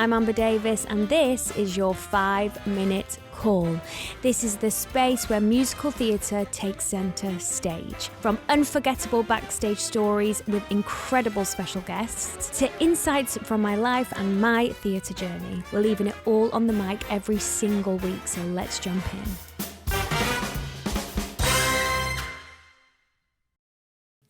I'm Amber Davies, and this is your 5-minute call. This is the space where musical theatre takes centre stage. From unforgettable backstage stories with incredible special guests to insights from my life and my theatre journey. We're leaving it all on the mic every single week, so let's jump in.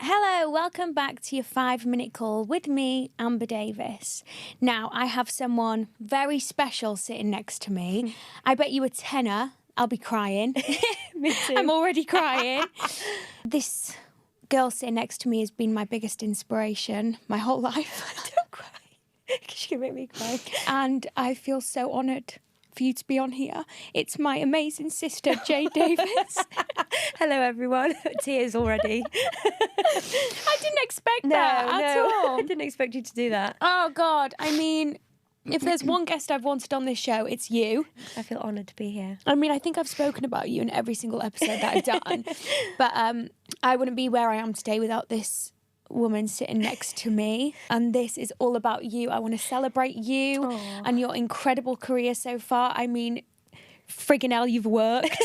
Hello, welcome back to your 5-minute call with me, Amber Davies. Now, I have someone very special sitting next to me. I bet you a tenner I'll be crying. Me too. I'm already crying. This girl sitting next to me has been my biggest inspiration my whole life. Don't cry. She can make me cry. And I feel so honoured for you to be on here. It's my amazing sister, Jade Davies. Hello, everyone. Tears already. I didn't expect that at all. I didn't expect you to do that. Oh, God. I mean, if there's one guest I've wanted on this show, it's you. I feel honoured to be here. I mean, I think I've spoken about you in every single episode that I've done. But I wouldn't be where I am today without this woman sitting next to me, and this is all about you. I want to celebrate you and your incredible career so far. I mean, friggin' hell, you've worked.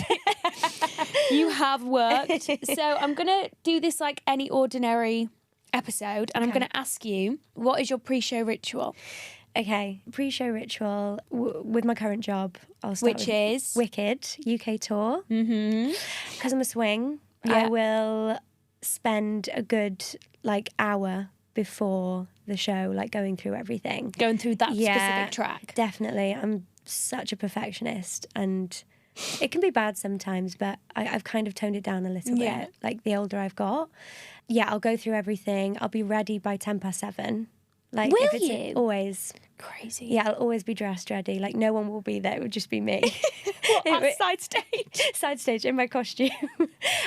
You have worked. So I'm gonna do this like any ordinary episode, and I'm gonna ask you, what is your pre-show ritual? Okay, pre-show ritual with my current job, I'll start Which with is Wicked UK tour. Because I'm a swing, I will spend a good hour before the show, going through everything. Going through that specific track. Definitely. I'm such a perfectionist, and it can be bad sometimes, but I've kind of toned it down a little bit, the older I've got. Yeah, I'll go through everything. I'll be ready by 7:10. Will you? Always. Crazy. Yeah, I'll always be dressed ready. No one will be there. It would just be me. Side stage? Side stage in my costume.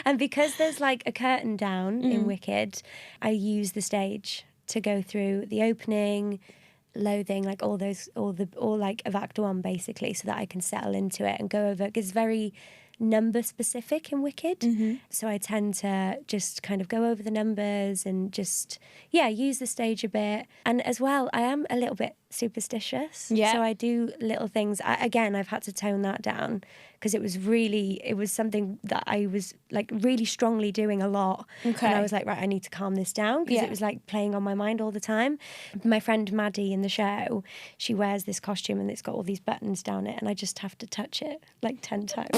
And because there's a curtain down in Wicked, I use the stage to go through the opening, loathing, all of Act 1 basically, so that I can settle into it and go over. It's very number specific in Wicked. So I tend to just kind of go over the numbers and just, use the stage a bit. And as well, I am a little bit superstitious. Yeah. So I do little things. I've had to tone that down because it was something that I was really strongly doing a lot. Okay. And I was right, I need to calm this down because it was playing on my mind all the time. My friend Maddie in the show, she wears this costume and it's got all these buttons down it, and I just have to touch it 10 times.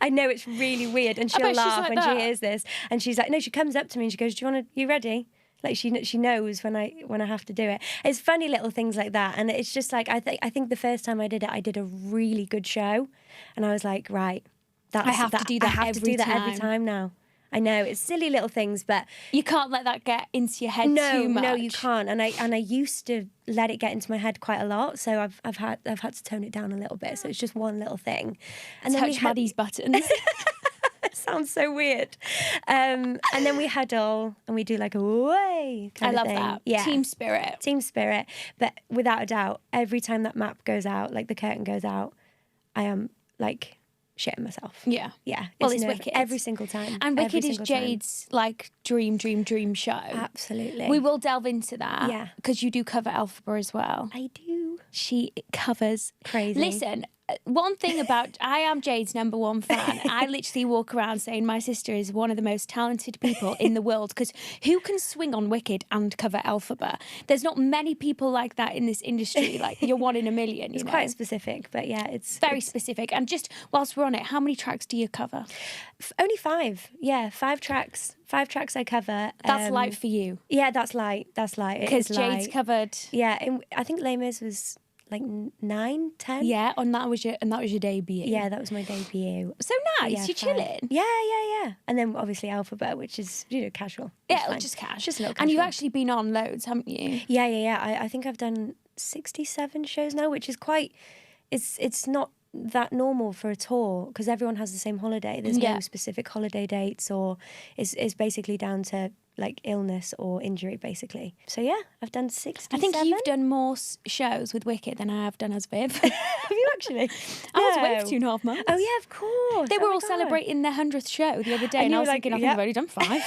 I know it's really weird, and she'll laugh when she hears this. And she's like, no, she comes up to me and she goes, you ready? She knows when I have to do it. It's funny little things like that, and it's just I think the first time I did it, I did a really good show, and I was right, I have to do that every time now. I know it's silly little things, but you can't let that get into your head too much. No, you can't. And I used to let it get into my head quite a lot, so I've had to tone it down a little bit. So it's just one little thing. And touch then Maddie's buttons. It sounds so weird. And then we huddle and we do a way kind of thing. I love that. Yeah. Team spirit. But without a doubt, every time that map goes out, the curtain goes out, I am shitting myself. Yeah. Yeah. Well, it's Wicked. Every single time. And Wicked is Jade's dream show. Absolutely. We will delve into that. Yeah. Because you do cover Elphaba as well. I do. She covers. Crazy. Listen, one thing about, I am Jade's number one fan. I literally walk around saying my sister is one of the most talented people in the world, because who can swing on Wicked and cover Elphaba? There's not many people like that in this industry. You're one in a million. It's quite specific, but it's very specific. And just whilst we're on it, how many tracks do you cover? Only 5. Yeah, 5 tracks. 5 tracks I cover. That's light for you. Yeah, that's light. Because Jade's covered. Yeah, I think Les Mis was 9, 10. Yeah, and that was your debut. Yeah, that was my debut. So nice. You're 5. chilling. Yeah. And then obviously Elphaba, which is casual. Yeah, just cash. Just a little casual. And you've actually been on loads, haven't you? Yeah. I think I've done 67 shows now, which is quite. It's not that normal for a tour because everyone has the same holiday. There's no specific holiday dates, or it's basically down to illness or injury, basically. So yeah, I've done 67. I think you've done more shows with Wicked than I have done as Viv. Have you actually? I was Viv 2.5 months. Oh yeah, of course. They were all celebrating their 100th show the other day, and I was thinking, I think I've only done 5.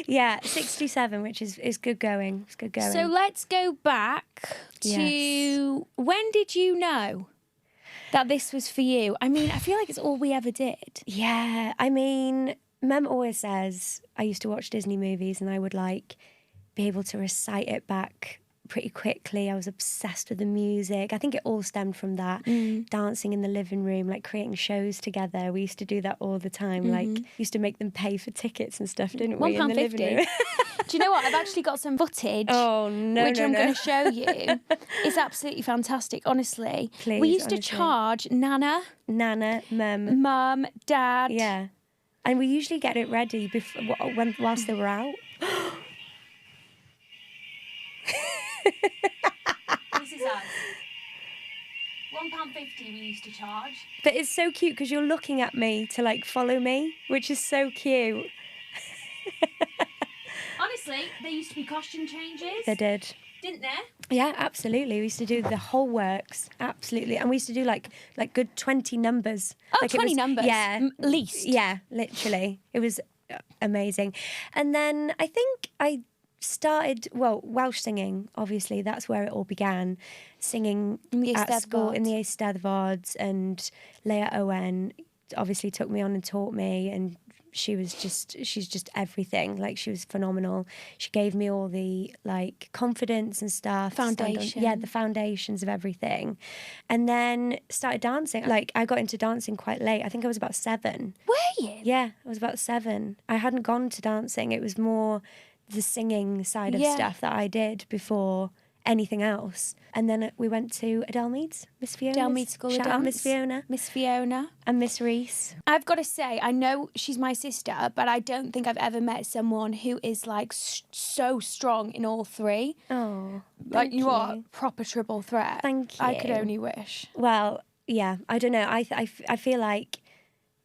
Yeah, 67, which is good going. It's good going. So let's go back to when did you know that this was for you? I mean, I feel like it's all we ever did. Yeah, I mean, Mum always says I used to watch Disney movies and I would like be able to recite it back pretty quickly. I was obsessed with the music. I think it all stemmed from that. Dancing in the living room, like creating shows together. We used to do that all the time. Like, used to make them pay for tickets and stuff, didn't we? In the living room. Do you know what? I've actually got some footage. Oh, no, which I'm going to show you. It's absolutely fantastic, honestly. Please, we used to honestly. charge Nana, Mum. Mum, Dad. Yeah. And we usually get it ready before, whilst they were out. This is us. £1.50 we used to charge. But it's so cute because you're looking at me to like follow me, which is so cute. Honestly, there used to be costume changes. They did. Didn't there? Yeah, absolutely. We used to do the whole works, absolutely. And we used to do like good 20 numbers. Oh, like 20 numbers? Yeah. Least. Yeah, literally. It was amazing. And then I think I started, Welsh singing, obviously. That's where it all began. Singing at school in the Eisteddfods, and Leia Owen obviously took me on and taught me, and she's just everything. Like, she was phenomenal. She gave me all the like confidence and stuff. Foundation. The foundations of everything. And then started dancing. Like, I got into dancing quite late. I think I was about 7. Were you? Yeah, I was about 7. I hadn't gone to dancing. It was more the singing side of stuff that I did before anything else. And then we went to Adelmead's, Miss Fiona. Adelmead School of Shout out Dance. Miss Fiona. Miss Fiona. And Miss Reese. I've got to say, I know she's my sister, but I don't think I've ever met someone who is like so strong in all three. Oh, like you are proper triple threat. Thank you. I could only wish. Well, yeah, I don't know. I feel like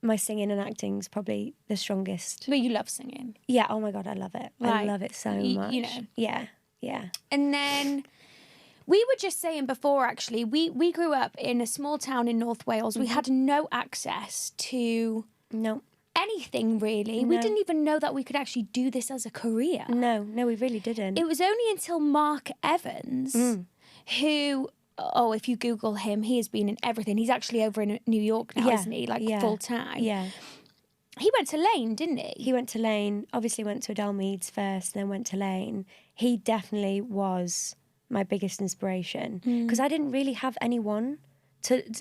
my singing and acting is probably the strongest. But you love singing. Yeah, oh my God, I love it. I Like, love it so much. You know. Yeah, yeah. And then we were just saying before, actually, we grew up in a small town in North Wales. We had no access to anything, really. We didn't even know that we could actually do this as a career. No, we really didn't. It was only until Mark Evans, who, if you Google him, he has been in everything. He's actually over in New York now, isn't he? Like full time. Yeah. He went to Lane, didn't he? He went to Lane, obviously went to Adelmead's first, then went to Lane. He definitely was my biggest inspiration because I didn't really have anyone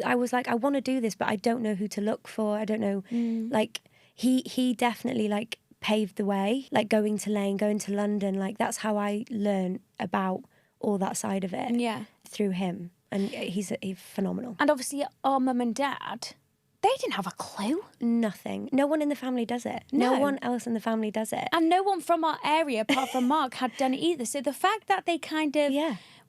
I was like, I want to do this, but I don't know who to look for. I don't know. Like, he definitely like paved the way, like going to Lane, going to London. Like, that's how I learned about all that side of it. Yeah. Through him. And he's phenomenal. And obviously our mum and dad, they didn't have a clue. Nothing. No one in the family does it. No one else in the family does it. And no one from our area, apart from Mark, had done it either. So the fact that they kind of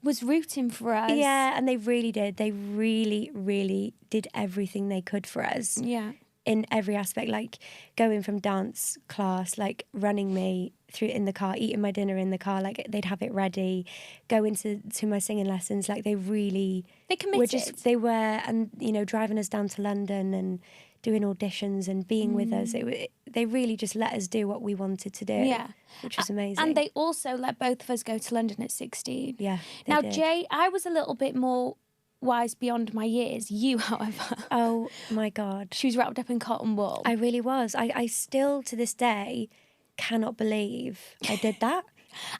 was rooting for us. Yeah, and they really did. They really, really did everything they could for us. Yeah. In every aspect, like going from dance class, like running me through in the car, eating my dinner in the car, like they'd have it ready, going to my singing lessons, like they committed. They were, and you know, driving us down to London and doing auditions and being with us. They really just let us do what we wanted to do, which was amazing. And they also let both of us go to London at 16. Yeah. Now, did. Jay, I was a little bit more wise beyond my years. You, however. Oh my God. She was wrapped up in cotton wool. I really was. I still to this day cannot believe I did that.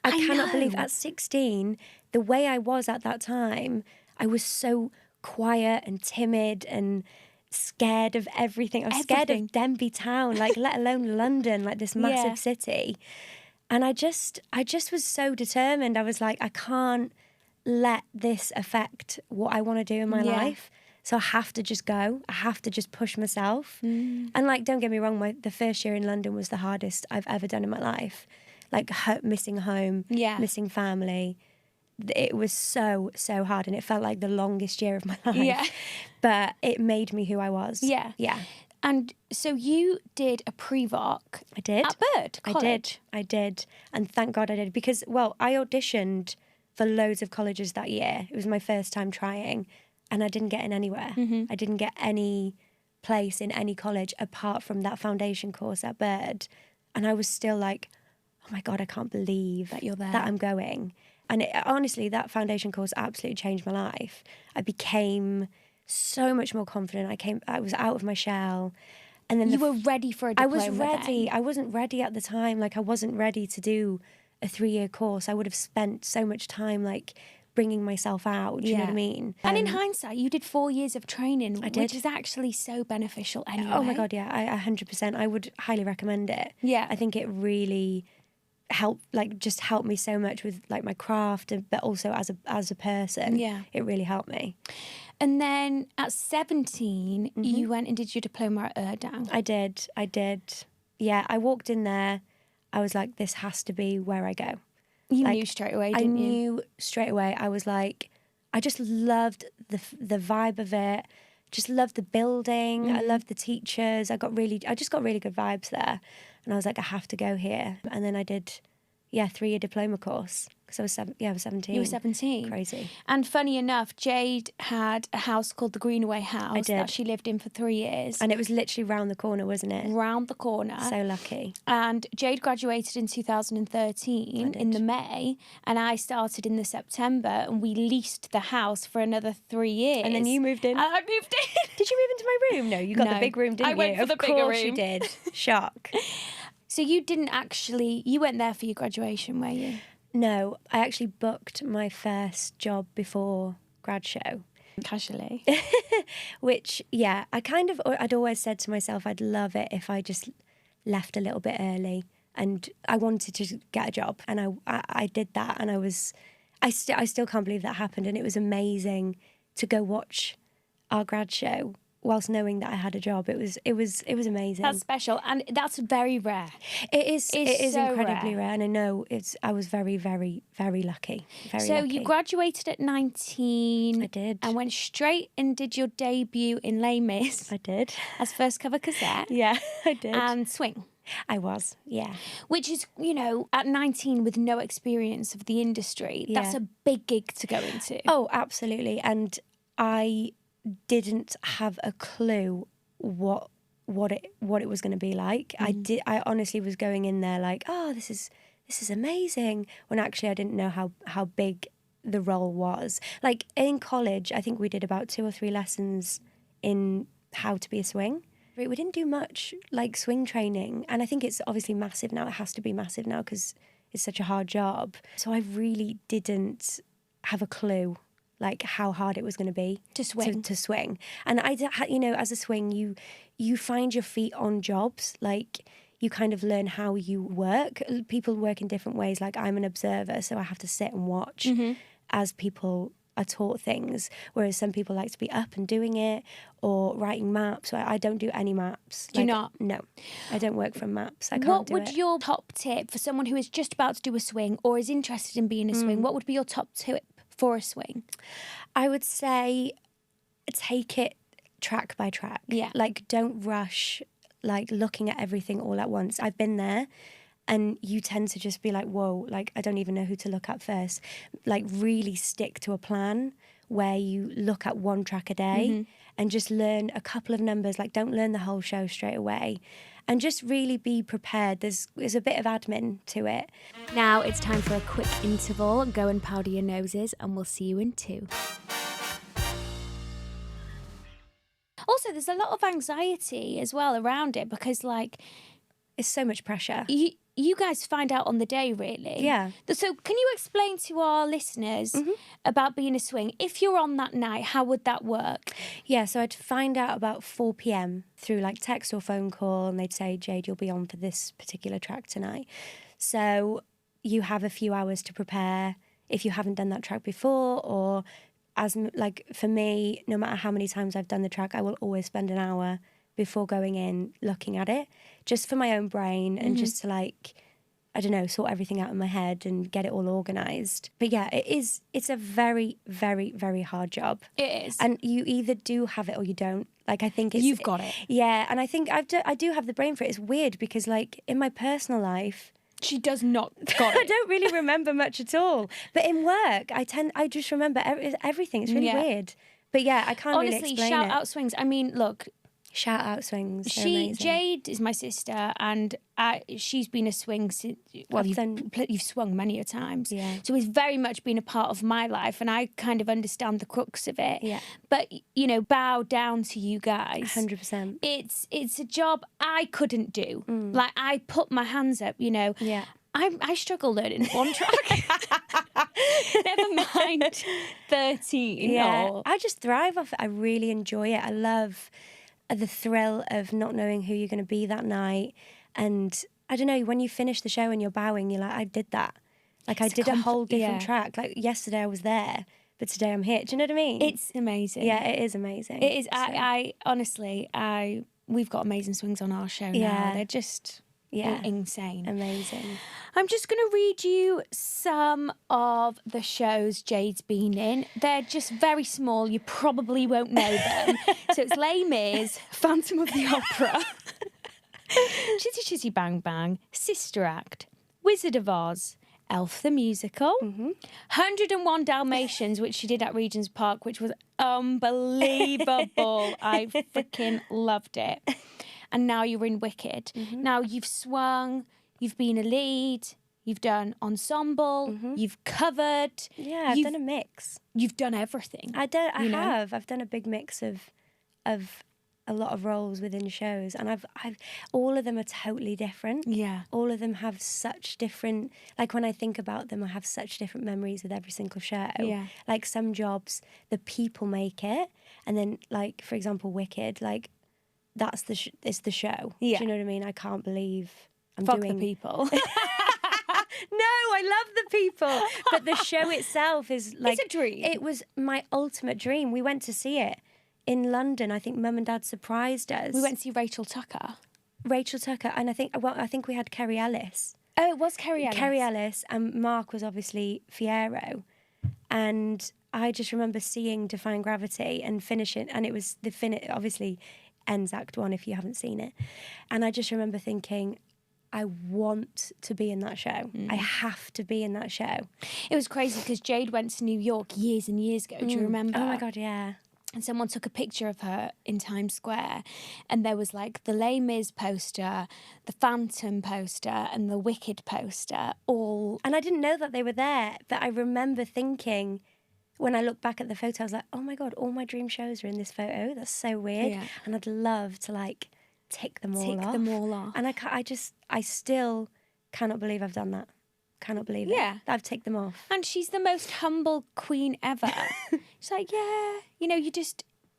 I cannot believe at 16, the way I was at that time, I was so quiet and timid and scared of everything. I was scared of Denby town, like let alone London, like this massive city. And I just was so determined. I was like, I can't let this affect what I want to do in my life. So I have to just go. I have to just push myself. And like, don't get me wrong, the first year in London was the hardest I've ever done in my life. Like missing home, missing family. It was so, so hard, and it felt like the longest year of my life. Yeah. But it made me who I was. Yeah. Yeah. And so you did a pre-voc. I did. At Bird College. I did. And thank God I did. Because, I auditioned for loads of colleges that year. It was my first time trying, and I didn't get in anywhere. I didn't get any place in any college apart from that foundation course at Bird. And I was still like, oh my God, I can't believe That you're there. that I'm going. And honestly, that foundation course absolutely changed my life. I became so much more confident. I was out of my shell. And then you were ready for a diploma. I was ready. Then. I wasn't ready at the time. Like, I wasn't ready to do a 3-year course. I would have spent so much time like bringing myself out. Do you know what I mean? And in hindsight, you did 4 years of training, I did. which is actually so beneficial anyway. Oh my God, yeah, I 100%. I would highly recommend it. Yeah. I think it really helped me so much with like my craft, but also as a person. Yeah. It really helped me. And then at 17, you went and did your diploma at Erdang. I did. Yeah, I walked in there. I was like, this has to be where I go. You Like, knew straight away, didn't you? I knew straight away. I was like, I just loved the vibe of it. Just loved the building. I loved the teachers. I just got really good vibes there. And I was like, I have to go here. And then I did, 3-year diploma course. Because I was 17. You were 17. Crazy. And funny enough, Jade had a house called the Greenaway House did. that she lived in for 3 years. And it was literally round the corner, wasn't it? Round the corner. So lucky. And Jade graduated in 2013 in the May, and I started in the September, and we leased the house for another 3 years. And then you moved in. And I moved in. Did you move into my room? No, you got No. the big room, didn't you? I went for the bigger Of course room. you did. Shock. So you went there for your graduation, were you? No, I actually booked my first job before grad show. Casually. Which, I'd always said to myself, I'd love it if I just left a little bit early, and I wanted to get a job, and I did that, and I still can't believe that happened, and it was amazing to go watch our grad show whilst knowing that I had a job. It was amazing. That's special, and that's very rare. It is so incredibly rare, and I know I was very, very, very lucky. Very lucky. You graduated at 19. I did. And went straight and did your debut in Les Mis. I did. As first cover cassette. Yeah, I did. And swing. I was, yeah. Which is, at 19 with no experience of the industry, that's a big gig to go into. Oh, absolutely. And I didn't have a clue what it was going to be like. I honestly was going in there like, oh, this is amazing, when actually I didn't know how big the role was. Like in college, I think we did about 2 or 3 lessons in how to be a swing. We didn't do much like swing training, and I think it's obviously massive now. It has to be massive now because it's such a hard job. So I really didn't have a clue like how hard it was going to be to swing. To swing. And as a swing, you find your feet on jobs. Like you kind of learn how you work. People work in different ways. Like I'm an observer, so I have to sit and watch as people are taught things, whereas some people like to be up and doing it or writing maps. So I don't do any maps. Do you not? No, I don't work from maps. I can't What do it. would your top tip for someone who is just about to do a swing or is interested in being a swing? What would be your top tip for a swing? I would say take it track by track. Yeah. Like don't rush, like looking at everything all at once. I've been there. And you tend to just be like, whoa, like, I don't even know who to look at first. Like, really stick to a plan where you look at one track a day and just learn a couple of numbers. Like, don't learn the whole show straight away. And just really be prepared. There's a bit of admin to it. Now it's time for a quick interval. Go and powder your noses, and we'll see you in 2. Also, there's a lot of anxiety as well around it because, like... It's so much pressure. You guys find out on the day, really. Yeah. So can you explain to our listeners about being a swing? If you're on that night, how would that work? Yeah, so I'd find out about 4 p.m. through like text or phone call, and they'd say, Jade, you'll be on for this particular track tonight. So you have a few hours to prepare if you haven't done that track before, or for me, no matter how many times I've done the track, I will always spend an hour before going in looking at it, just for my own brain and just to like, I don't know, sort everything out in my head and get it all organised. But yeah, it's a very, very, very hard job. It is. And you either do have it or you don't. Like, I think You've got it. Yeah, and I think I do have the brain for it. It's weird because like in my personal life, she does not got it. I don't really remember much at all. But in work, I just remember everything. It's really weird. But yeah, I can't really explain it. Honestly, shout out swings. I mean, look, Shout out swings. They're amazing. Jade is my sister, and she's been a swing since. Well, you've swung many a times, Yeah. so it's very much been a part of my life, and I kind of understand the crux of it. Yeah. But bow down to you guys. 100%. It's a job I couldn't do. Like I put my hands up. Yeah. I struggle learning one track. Never mind 13. Yeah. Or... I just thrive off it. I really enjoy it. I love the thrill of not knowing who you're going to be that night. And I don't know, when you finish the show and you're bowing, you're like, I did that. Like I did a whole different track. Like yesterday I was there, but today I'm here. Do you know what I mean? It's amazing. Yeah, it is amazing. It is. So. I honestly, we've got amazing swings on our show now. They're just insane. Amazing. I'm just going to read you some of the shows Jade's been in. They're just very small. You probably won't know them. So it's Les Mis, Phantom of the Opera, Chitty Chitty Bang Bang, Sister Act, Wizard of Oz, Elf the Musical, 101 Dalmatians, which she did at Regent's Park, which was unbelievable. I freaking loved it. And now you're in Wicked. Now you've swung, you've been a lead, you've done ensemble, you've covered. Yeah, I've done a mix. You've done everything. I have. I've done a big mix of a lot of roles within shows, and I've all of them are totally different. Yeah. All of them have such different, like when I think about them, I have such different memories with every single show. Yeah. Like some jobs, the people make it, and then like for example, Wicked, like that's it's the show. Yeah. Do you know what I mean? I can't believe I'm Fuck doing the people. No, I love the people. But the show itself is like... It's a dream. It was my ultimate dream. We went to see it in London. I think Mum and Dad surprised us. We went to see Rachel Tucker. Rachel Tucker, and I think we had Kerry Ellis. Oh, it was Kerry Ellis. Kerry Ellis, and Mark was obviously Fierro. And I just remember seeing Defying Gravity and finishing, and it was obviously ends Act 1 if you haven't seen it. And I just remember thinking, I want to be in that show. I have to be in that show. It was crazy because Jade went to New York years and years ago. Do you remember? Oh my God, yeah. And someone took a picture of her in Times Square, and there was like the Les Mis poster, the Phantom poster, and the Wicked poster, all... And I didn't know that they were there, but I remember thinking, when I look back at the photo, I was like, oh my God, all my dream shows are in this photo. That's so weird. Yeah. And I'd love to like tick them all off. And I still cannot believe I've done that. Cannot believe it. Yeah. I've ticked them off. And she's the most humble queen ever. She's like, yeah, you do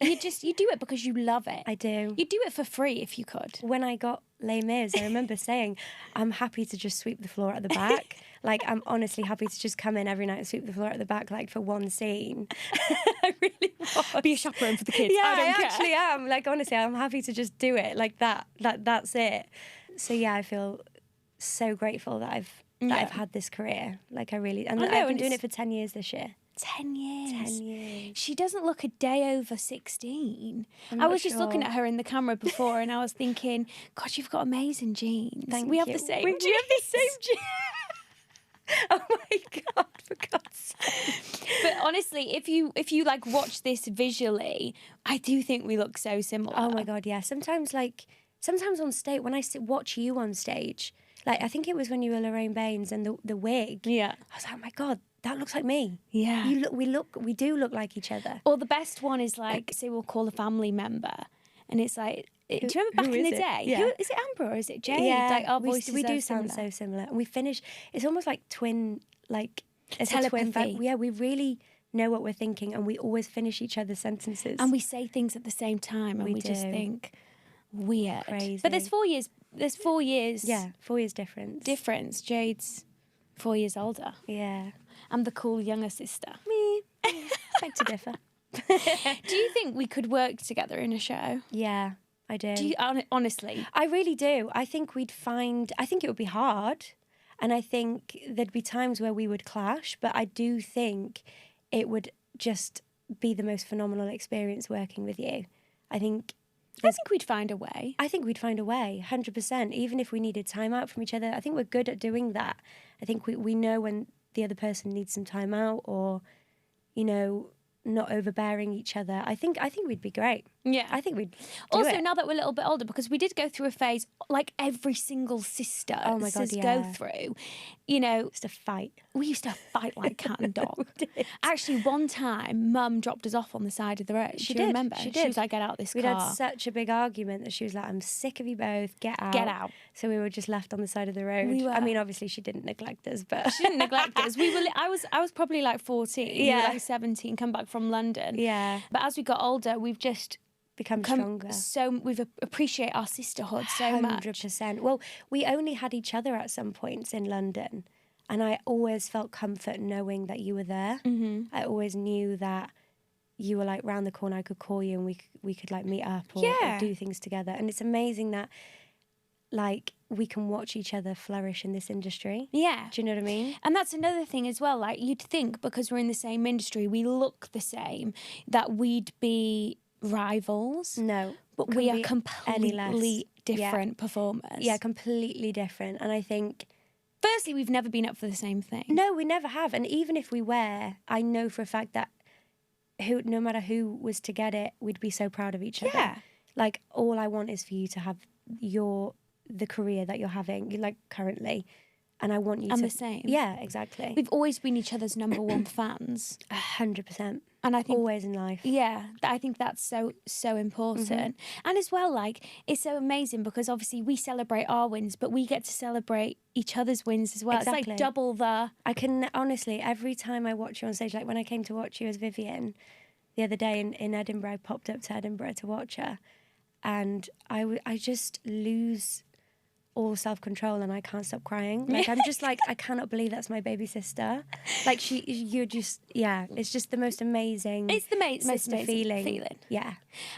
it because you love it. I do. You'd do it for free if you could. When I got Les Mis, I remember saying, I'm happy to just sweep the floor at the back. Like, I'm honestly happy to just come in every night and sweep the floor at the back, like, for one scene. I really was. Be a chaperone for the kids. Yeah, I actually am. Like, honestly, I'm happy to just do it like that. That's it. So, yeah, I feel so grateful that I've had this career. Like, I've been doing it for 10 years this year. 10 years. 10 years. She doesn't look a day over 16. I'm I not was just looking sure. at her in the camera before and I was thinking, God, you've got amazing genes. Thank we you. have the same We genes. have the same genes. Oh my God, for God's sake. But honestly, if you like watch this visually, I do think we look so similar. Oh my God, yeah. Sometimes on stage, when I watch you on stage, like I think it was when you were Lorraine Baines and the wig. Yeah. I was like, oh my God, that looks like me. Yeah. We do look like each other. Or the best one is like, say we'll call a family member, and it's like, do you remember back in the day? Yeah. Is it Amber or is it Jade? Yeah, Like our voices we are do sound similar. so similar, and we finish. It's almost like twin, like it's a twin. Telepathy. Yeah, we really know what we're thinking, and we always finish each other's sentences. And we say things at the same time, and we just do. think weird. Crazy. But there's 4 years. There's 4 years. Yeah, 4 years difference. Jade's 4 years older. Yeah. I'm the cool younger sister. Me. Beg to differ. Do you think we could work together in a show? Yeah, I do. Do you, honestly? I really do. I think it would be hard. And I think there'd be times where we would clash, but I do think it would just be the most phenomenal experience working with you. I think we'd find a way. I think we'd find a way, 100%. Even if we needed time out from each other, I think we're good at doing that. I think we know when the other person needs some time out or, not overbearing each other. I think we'd be great. Yeah. I think we'd do Also, it. now that we're a little bit older, because we did go through a phase like every single sister Oh my God, go yeah. through, you know, Just a fight. we used to fight like cat and dog. We did. Actually, one time, Mum dropped us off on the side of the road. She Do you did. remember? She did. She was like, get out of this We'd car. had such a big argument that she was like, I'm sick of you both, get out. Get out. So we were just left on the side of the road. We were. I mean, obviously she didn't neglect us, but... She didn't neglect us. I was probably like 14. Yeah. We were like 17, come back from London. Yeah. But as we got older, we've just Become stronger. We've appreciate our sisterhood so much. 100%. Well, we only had each other at some points in London, and I always felt comfort knowing that you were there. Mm-hmm. I always knew that you were like round the corner. I could call you and we could like meet up or do things together. And it's amazing that like we can watch each other flourish in this industry. Yeah. Do you know what I mean? And that's another thing as well. Like, you'd think because we're in the same industry, we look the same, that we'd be rivals. No. But we are be completely different performers. Yeah, completely different. And I think... Firstly, we've never been up for the same thing. No, we never have. And even if we were, I know for a fact that no matter who was to get it, we'd be so proud of each other. Yeah. Like, all I want is for you to have the career that you're having, like, currently. And I want you I'm to... the same. Yeah, exactly. We've always been each other's number one fans. 100%. And I think... Always in life. Yeah, I think that's so important. Mm-hmm. And as well, like, it's so amazing because obviously we celebrate our wins, but we get to celebrate each other's wins as well. Exactly. It's like double the... I can, honestly, every time I watch you on stage, like when I came to watch you as Vivian the other day in Edinburgh, I popped up to Edinburgh to watch her, and I just lose all self-control and I can't stop crying. Like, I'm just like, I cannot believe that's my baby sister. Like, you're just, yeah, it's just the most amazing... It's the most sister amazing feeling. Yeah.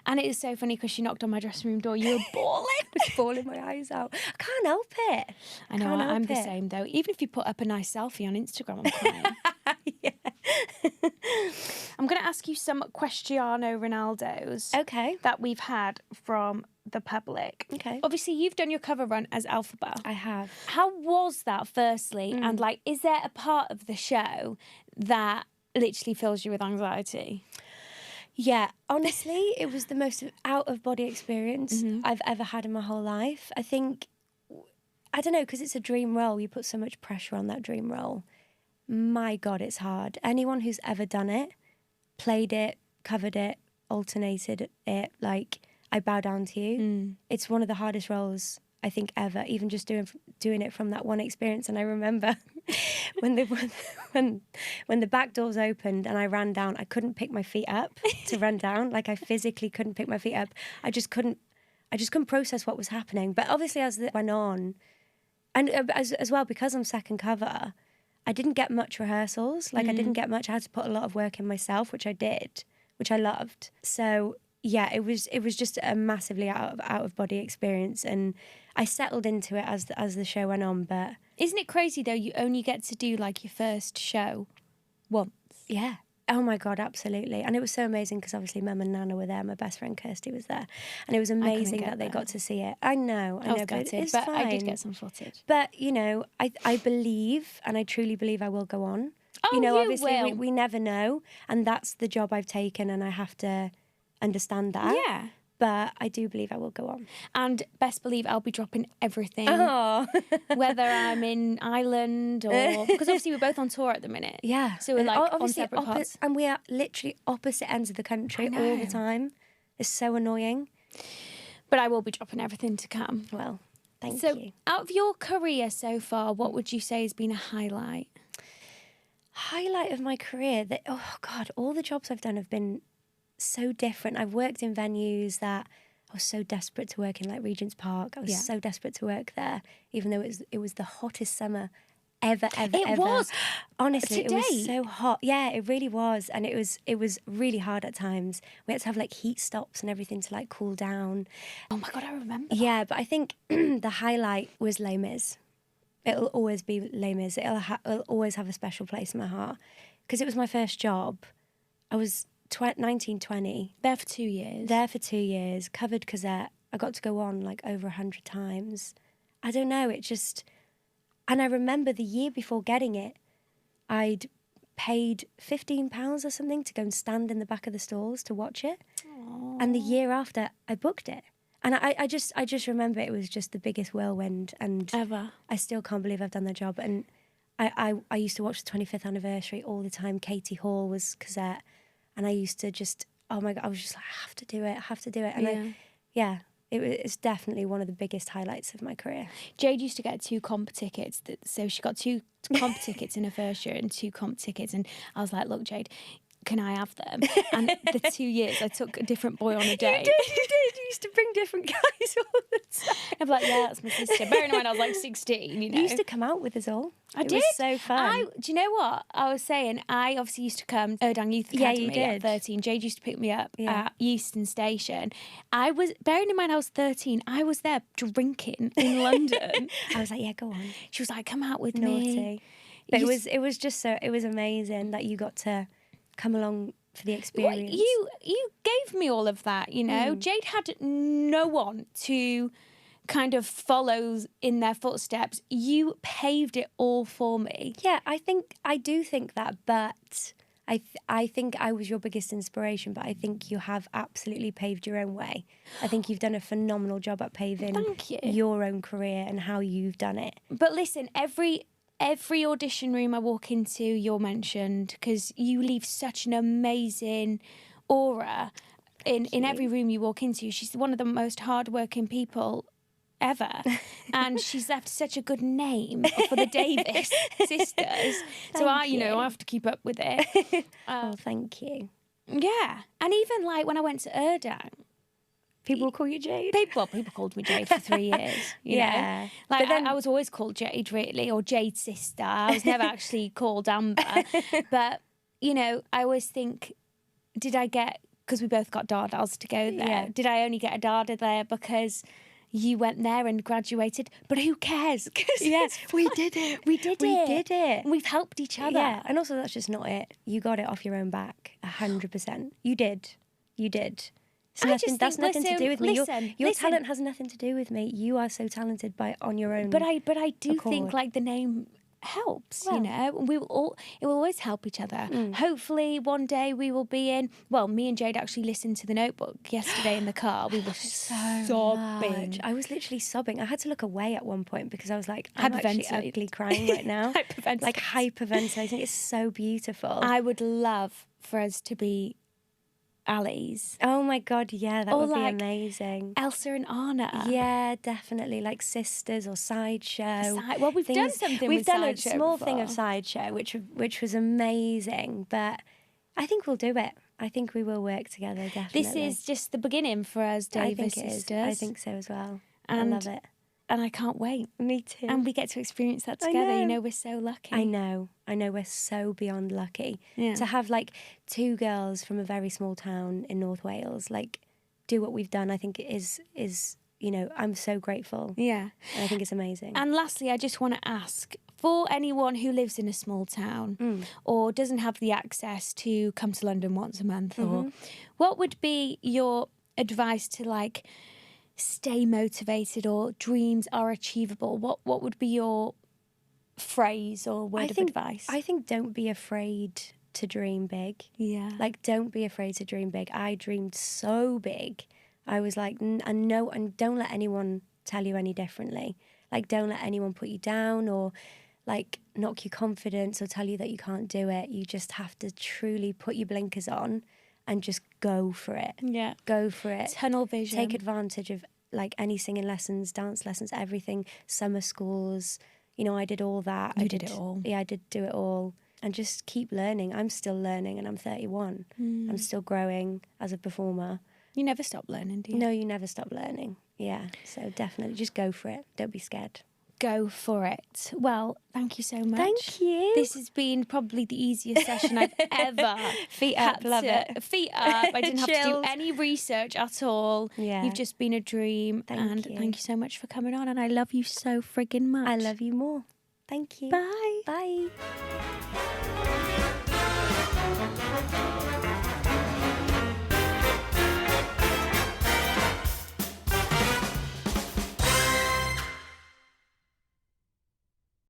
And it is so funny because she knocked on my dressing room door. You were bawling. I was bawling my eyes out. I can't help it. I know, I'm the same though. Even if you put up a nice selfie on Instagram, I'm crying. Yeah. I'm going to ask you some Cristiano Ronaldos that we've had from the public. Okay. Obviously, you've done your cover run as Alphaba. I have. How was that, firstly? And, like, is there a part of the show that literally fills you with anxiety? Yeah, honestly, it was the most out-of-body experience I've ever had in my whole life. I think, I don't know, because it's a dream role, you put so much pressure on that dream role. My God, it's hard. Anyone who's ever done it, played it, covered it, alternated it, like, I bow down to you. It's one of the hardest roles I think ever, even just doing it from that one experience. And I remember when the back doors opened and I ran down, I couldn't pick my feet up to run down. Like, I physically couldn't pick my feet up. I just couldn't process what was happening. But obviously as it went on, and as well, because I'm second cover, I didn't get much rehearsals. Like, I didn't get much. I had to put a lot of work in myself, which I did, which I loved. So yeah, it was just a massively out of body experience, and I settled into it as the show went on. But isn't it crazy though? You only get to do like your first show once. Yeah. Oh my God, absolutely. And it was so amazing because obviously Mum and Nana were there. My best friend Kirsty was there, and it was amazing that they got to see it. I know, I was but gutted, it's but fine. I did get some footage. But you know, I believe, and I truly believe I will go on. Oh, you know, you obviously will. we never know, and that's the job I've taken, and I have to understand that. Yeah. But I do believe I will go on. And best believe I'll be dropping everything. Oh. Whether I'm in Ireland or... Because obviously we're both on tour at the minute. Yeah. So we're And like on obviously separate parts. And we are literally opposite ends of the country all the time. It's so annoying. But I will be dropping everything to come. Well, thank you. So out of your career so far, what would you say has been a highlight? Highlight of my career? Oh God, all the jobs I've done have been so different. I've worked in venues that I was so desperate to work in, like Regent's Park. I was so desperate to work there, even though it was the hottest summer ever. It was. Honestly, To it was date. so hot. Yeah, it really was, and it was really hard at times. We had to have like heat stops and everything to like cool down. Oh my God, I remember. Yeah, but I think the highlight was Les Mis. It'll always be Les Mis. It'll always have a special place in my heart because it was my first job. I was 19, 20. There for 2 years. There for 2 years, covered Cosette. I got to go on like over 100 times. I don't know, it just... And I remember the year before getting it, I'd paid £15 or something to go and stand in the back of the stalls to watch it. Aww. And the year after, I booked it. And I just remember it was just the biggest whirlwind, and Ever. I still can't believe I've done the job. And I used to watch the 25th anniversary all the time. Katie Hall was Cosette, and I used to just, oh my God, I was just like, I have to do it, I have to do it. And it's definitely one of the biggest highlights of my career. Jade used to get 2 comp tickets, so she got 2 comp tickets in her first year and 2 comp tickets, and I was like, look, Jade, can I have them? And the 2 years I took a different boy on a date. You did. You used to bring different guys all the time. I'm like, yeah, that's my sister. Bearing in mind I was like 16, you know. You used to come out with us all. I It did. was so fun. Do you know what I was saying? I obviously used to come Erdang Youth Academy you did. at 13. Jade used to pick me up Yeah. at Euston Station. I was, bearing in mind I was 13, I was there drinking in London. I was like, yeah, go on. She was like, come out with Naughty. me. But it was just so, it was amazing that you got to come along for the experience. Well, you gave me all of that, you know. Jade had no one to kind of follow in their footsteps. You paved it all for me. Yeah, I do think that, but I think I was your biggest inspiration, but I think you have absolutely paved your own way. I think you've done a phenomenal job at paving Thank you. your own career and how you've done it. But listen, every audition room I walk into, you're mentioned, because you leave such an amazing aura in every room you walk into. She's one of the most hardworking people ever, and she's left such a good name for the Davies sisters. So I have to keep up with it. Oh, thank you. Yeah, and even like when I went to Erdang, People will call you Jade. people called me Jade for 3 years. You Yeah. know? Like But then- I was always called Jade, really, or Jade's sister. I was never actually called Amber. But, you know, I always think, did I get, because we both got Dardas to go there, Yeah. did I only get a Dada there because you went there and graduated? But who cares? 'Cause Yes, it's we fun. did it. We did We it. did it. And we've helped each other. Yeah, and also that's just not it. You got it off your own back, 100%. You did. That's nothing to do with me. Your talent has nothing to do with me. You are so talented on your own. But I do accord. think like the name helps, Well. you know. It will always help each other. Hopefully one day we will be in. Well, me and Jade actually listened to The Notebook yesterday in the car. We were sobbing. I was literally sobbing. I had to look away at one point because I was like, I'm actually Hyperventilating. ugly crying right now. Hyperventilating. Like hyperventilating. It's so beautiful. I would love for us to be Ali's, Oh my God, yeah, that Or would be like amazing. Elsa and Anna. Yeah, definitely. Like Sisters or Sideshow. Well, we've done something. We've with done Sideshow a small thing before. of Sideshow, which was amazing. But I think we'll do it. I think we will work together, definitely. This is just the beginning for us, I Davis think it is. sisters. I think so as well. And I love it. And I can't wait. Me too. And we get to experience that I together. You know. know, we're so lucky. I know. We're so beyond lucky Yeah. to have like 2 girls from a very small town in North Wales like do what we've done. I think it is you know, I'm so grateful. Yeah. And I think it's amazing. And lastly, I just want to ask, for anyone who lives in a small town or doesn't have the access to come to London once a month, or what would be your advice to like stay motivated, or dreams are achievable? What would be your phrase or word of advice? I think don't be afraid to dream big. Yeah. Like, don't be afraid to dream big. I dreamed so big. I was like, and don't let anyone tell you any differently. Like, don't let anyone put you down or like knock your confidence or tell you that you can't do it. You just have to truly put your blinkers on and just go for it. Yeah. Go for it. Tunnel vision. Take advantage of like any singing lessons, dance lessons, everything, summer schools. You know, I did all that. You did it all. Yeah, I did do it all. And just keep learning. I'm still learning and I'm 31. I'm still growing as a performer. You never stop learning, do you? No, you never stop learning. Yeah, so definitely just go for it. Don't be scared. Go for it. Well, thank you so much. Thank you. This has been probably the easiest session I've ever Feet up, had love to- it. Feet up. I didn't have to do Chills. any research at all. Yeah. You've just been a dream. Thank you. Thank you so much for coming on. And I love you so friggin' much. I love you more. Thank you. Bye. Bye.